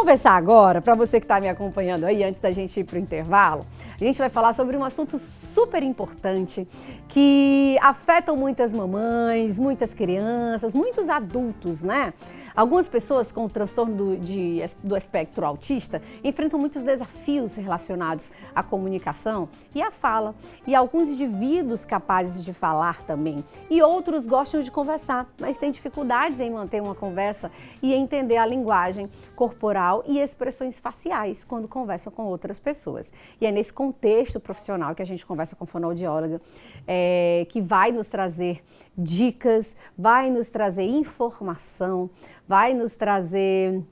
conversar agora, para você que está me acompanhando aí, antes da gente ir para o intervalo, a gente vai falar sobre um assunto super importante que afeta muitas mamães, muitas crianças, muitos adultos, né? Algumas pessoas com o transtorno do espectro autista enfrentam muitos desafios relacionados à comunicação e à fala. E alguns indivíduos capazes de falar também. E outros gostam de conversar, mas têm dificuldades em manter uma conversa e entender a linguagem corporal e expressões faciais quando conversam com outras pessoas. E é nesse contexto profissional que a gente conversa com a fonoaudióloga, que vai nos trazer dicas, vai nos trazer informação, vai nos trazer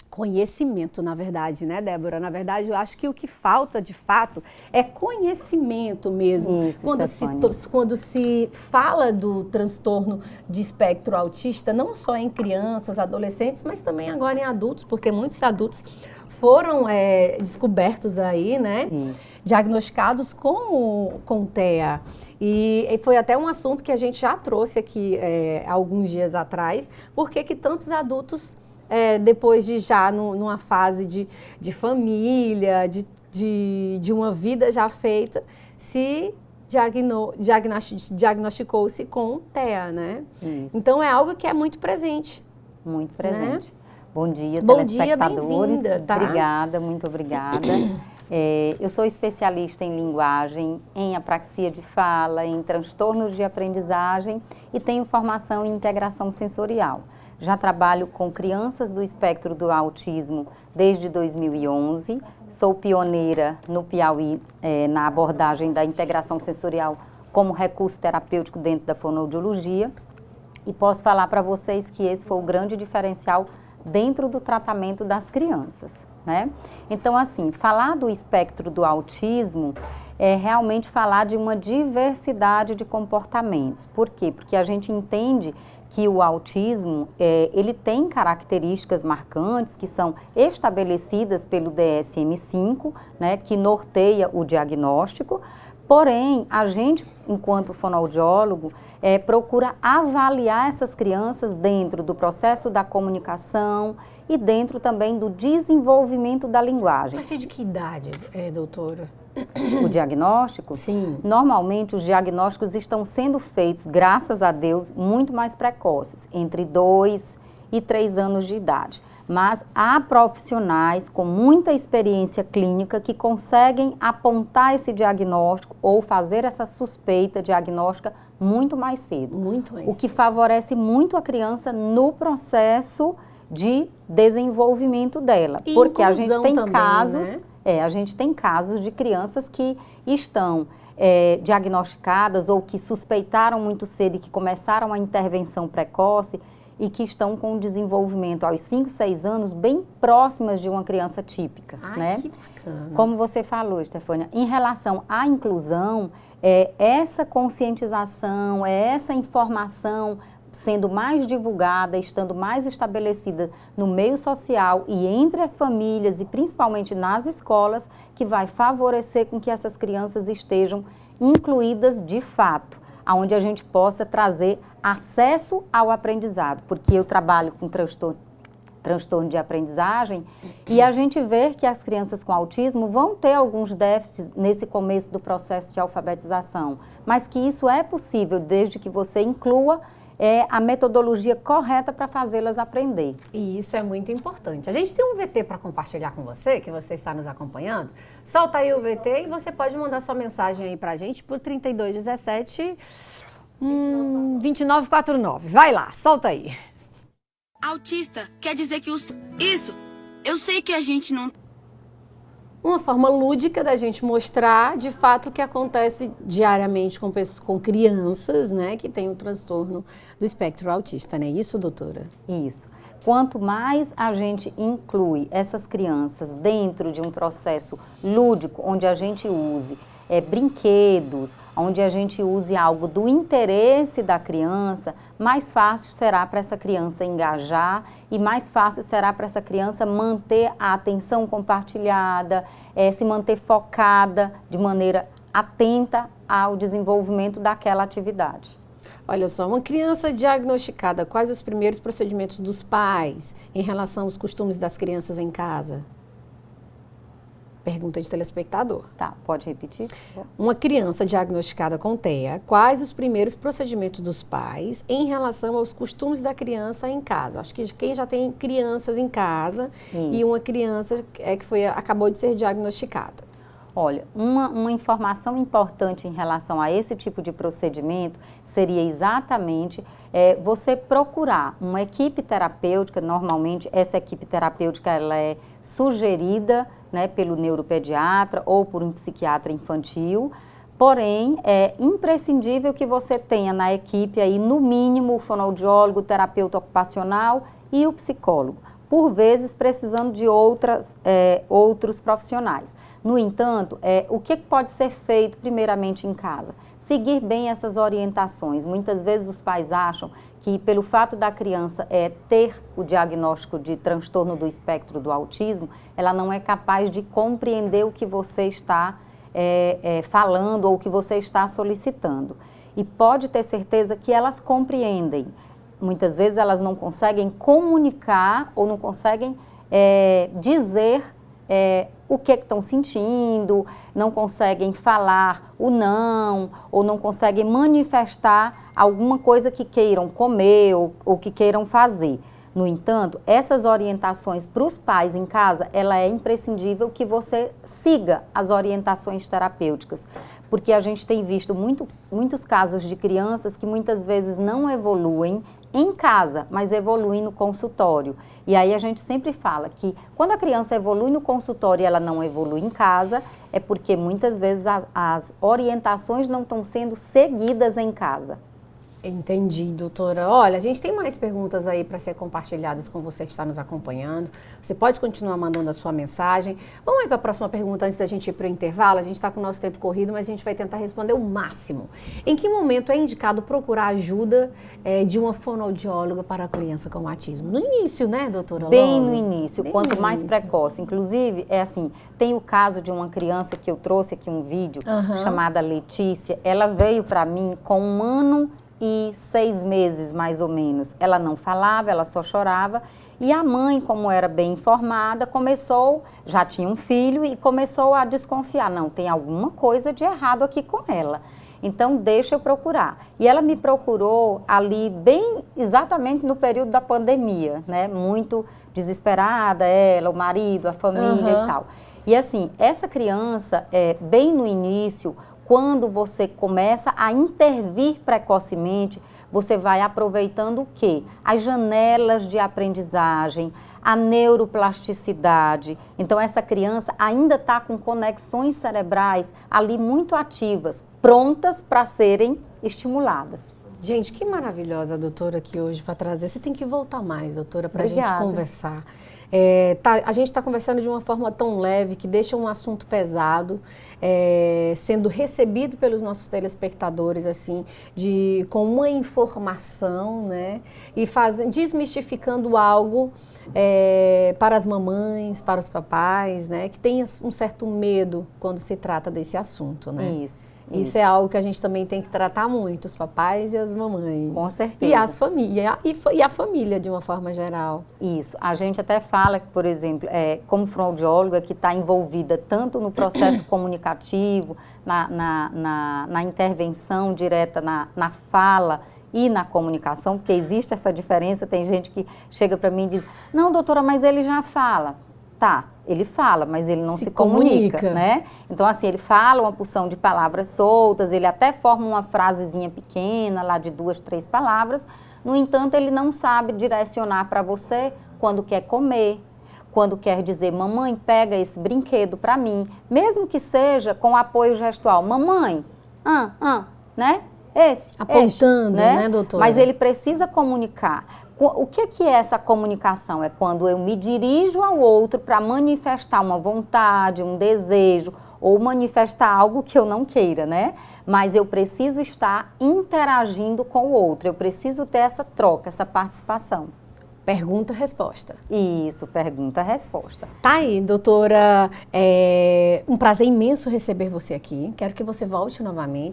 conhecimento, na verdade, né, Débora? Na verdade, eu acho que o que falta, de fato, é conhecimento mesmo. Isso, quando se fala do transtorno de espectro autista, não só em crianças, adolescentes, mas também agora em adultos, porque muitos adultos foram descobertos aí, né, diagnosticados com TEA. E foi até um assunto que a gente já trouxe aqui há alguns dias atrás, porque que tantos adultos, depois de já numa fase de família, de uma vida já feita, se diagnosticou-se com TEA, né? Isso. Então é algo que é muito presente. Muito presente. Né? Bom dia, Bom dia, telespectadores. bem-vinda, tá? Obrigada, muito obrigada. Eu sou especialista em linguagem, em apraxia de fala, em transtornos de aprendizagem e tenho formação em integração sensorial. Já trabalho com crianças do espectro do autismo desde 2011. Sou pioneira no Piauí na abordagem da integração sensorial como recurso terapêutico dentro da fonoaudiologia. E posso falar para vocês que esse foi o grande diferencial dentro do tratamento das crianças, né? Então, assim, falar do espectro do autismo é realmente falar de uma diversidade de comportamentos. Por quê? Porque a gente entende que o autismo, ele tem características marcantes que são estabelecidas pelo DSM-5, né, que norteia o diagnóstico, porém, a gente, enquanto fonoaudiólogo, procura avaliar essas crianças dentro do processo da comunicação e dentro também do desenvolvimento da linguagem. A partir de que idade, doutora? O diagnóstico? Sim. Normalmente os diagnósticos estão sendo feitos, graças a Deus, muito mais precoces, entre 2 e 3 anos de idade. Mas há profissionais com muita experiência clínica que conseguem apontar esse diagnóstico ou fazer essa suspeita diagnóstica muito mais cedo. Muito mais cedo. O que favorece muito a criança no processo de desenvolvimento dela. E porque a gente tem também, casos, né? A gente tem casos de crianças que estão diagnosticadas ou que suspeitaram muito cedo e que começaram a intervenção precoce e que estão com o desenvolvimento aos 5, 6 anos bem próximas de uma criança típica. Ai, né? Que bacana. Como você falou, Estefânia, em relação à inclusão, essa conscientização, essa informação sendo mais divulgada, estando mais estabelecida no meio social e entre as famílias e principalmente nas escolas, que vai favorecer com que essas crianças estejam incluídas de fato, onde a gente possa trazer acesso ao aprendizado, porque eu trabalho com transtorno de aprendizagem e a gente vê que as crianças com autismo vão ter alguns déficits nesse começo do processo de alfabetização, mas que isso é possível desde que você inclua a metodologia correta para fazê-las aprender. E isso é muito importante. A gente tem um VT para compartilhar com você, que você está nos acompanhando. Solta aí o VT e você pode mandar sua mensagem aí para a gente por 3217 2949. Vai lá, solta aí. Autista quer dizer que Isso, eu sei que a gente não... Uma forma lúdica da gente mostrar, de fato, o que acontece diariamente com crianças, né, que têm o transtorno do espectro autista, não é isso, doutora? Isso. Quanto mais a gente inclui essas crianças dentro de um processo lúdico, onde a gente use brinquedos, onde a gente use algo do interesse da criança, mais fácil será para essa criança engajar e mais fácil será para essa criança manter a atenção compartilhada, se manter focada de maneira atenta ao desenvolvimento daquela atividade. Olha só, uma criança diagnosticada, quais os primeiros procedimentos dos pais em relação aos costumes das crianças em casa? Pergunta de telespectador. Tá, pode repetir? Uma criança diagnosticada com TEA, quais os primeiros procedimentos dos pais em relação aos costumes da criança em casa? Acho que quem já tem crianças em casa e uma criança acabou de ser diagnosticada. Olha, uma informação importante em relação a esse tipo de procedimento seria exatamente você procurar uma equipe terapêutica. Normalmente essa equipe terapêutica ela é sugerida, né, pelo neuropediatra ou por um psiquiatra infantil, porém é imprescindível que você tenha na equipe aí no mínimo o fonoaudiólogo, o terapeuta ocupacional e o psicólogo, por vezes precisando de outros profissionais. No entanto, o que pode ser feito primeiramente em casa? Seguir bem essas orientações. Muitas vezes os pais acham que pelo fato da criança ter o diagnóstico de transtorno do espectro do autismo, ela não é capaz de compreender o que você está falando ou o que você está solicitando. E pode ter certeza que elas compreendem. Muitas vezes elas não conseguem comunicar ou não conseguem dizer o que estão sentindo, não conseguem falar o não, ou não conseguem manifestar alguma coisa que queiram comer ou que queiram fazer. No entanto, essas orientações para os pais em casa, ela é imprescindível que você siga as orientações terapêuticas, porque a gente tem visto muitos casos de crianças que muitas vezes não evoluem em casa, mas evoluem no consultório. E aí a gente sempre fala que quando a criança evolui no consultório e ela não evolui em casa, é porque muitas vezes as orientações não estão sendo seguidas em casa. Entendi, doutora. Olha, a gente tem mais perguntas aí para ser compartilhadas com você que está nos acompanhando. Você pode continuar mandando a sua mensagem. Vamos aí para a próxima pergunta antes da gente ir para o intervalo. A gente está com o nosso tempo corrido, mas a gente vai tentar responder o máximo. Em que momento é indicado procurar ajuda de uma fonoaudióloga para a criança com autismo? No início, né, doutora? Bem no início, Bem quanto no mais início. precoce. Inclusive, tem o caso de uma criança que eu trouxe aqui um vídeo, chamada Letícia. Ela veio para mim com 1 ano e 6 meses, mais ou menos. Ela não falava, ela só chorava. E a mãe, como era bem informada, já tinha um filho e começou a desconfiar. Não, tem alguma coisa de errado aqui com ela. Então, deixa eu procurar. E ela me procurou ali exatamente no período da pandemia, né? Muito desesperada, ela, o marido, a família e tal. E assim, essa criança, bem no início, quando você começa a intervir precocemente, você vai aproveitando o quê? As janelas de aprendizagem, a neuroplasticidade. Então, essa criança ainda está com conexões cerebrais ali muito ativas, prontas para serem estimuladas. Gente, que maravilhosa a doutora aqui hoje para trazer. Você tem que voltar mais, doutora, para a gente conversar. A gente está conversando de uma forma tão leve que deixa um assunto pesado, sendo recebido pelos nossos telespectadores, assim, com uma informação, né? E desmistificando algo para as mamães, para os papais, né? Que tem um certo medo quando se trata desse assunto, né? Isso é algo que a gente também tem que tratar muito, os papais e as mamães. Com certeza. E as famílias, e a família de uma forma geral. Isso. A gente até fala que, por exemplo, como fonoaudióloga que está envolvida tanto no processo comunicativo, na intervenção direta, na fala e na comunicação, porque existe essa diferença, tem gente que chega para mim e diz, não, doutora, mas ele já fala. Tá, ele fala, mas ele não se comunica, né? Então, assim, ele fala uma porção de palavras soltas, ele até forma uma frasezinha pequena, lá de 2, 3 palavras, no entanto, ele não sabe direcionar para você quando quer comer, quando quer dizer, mamãe, pega esse brinquedo para mim, mesmo que seja com apoio gestual, mamãe, né? Apontando, né, doutora? Mas ele precisa comunicar. O que é essa comunicação? É quando eu me dirijo ao outro para manifestar uma vontade, um desejo, ou manifestar algo que eu não queira, né? Mas eu preciso estar interagindo com o outro, eu preciso ter essa troca, essa participação. Pergunta-resposta. Isso, pergunta-resposta. Tá aí, doutora, um prazer imenso receber você aqui. Quero que você volte novamente.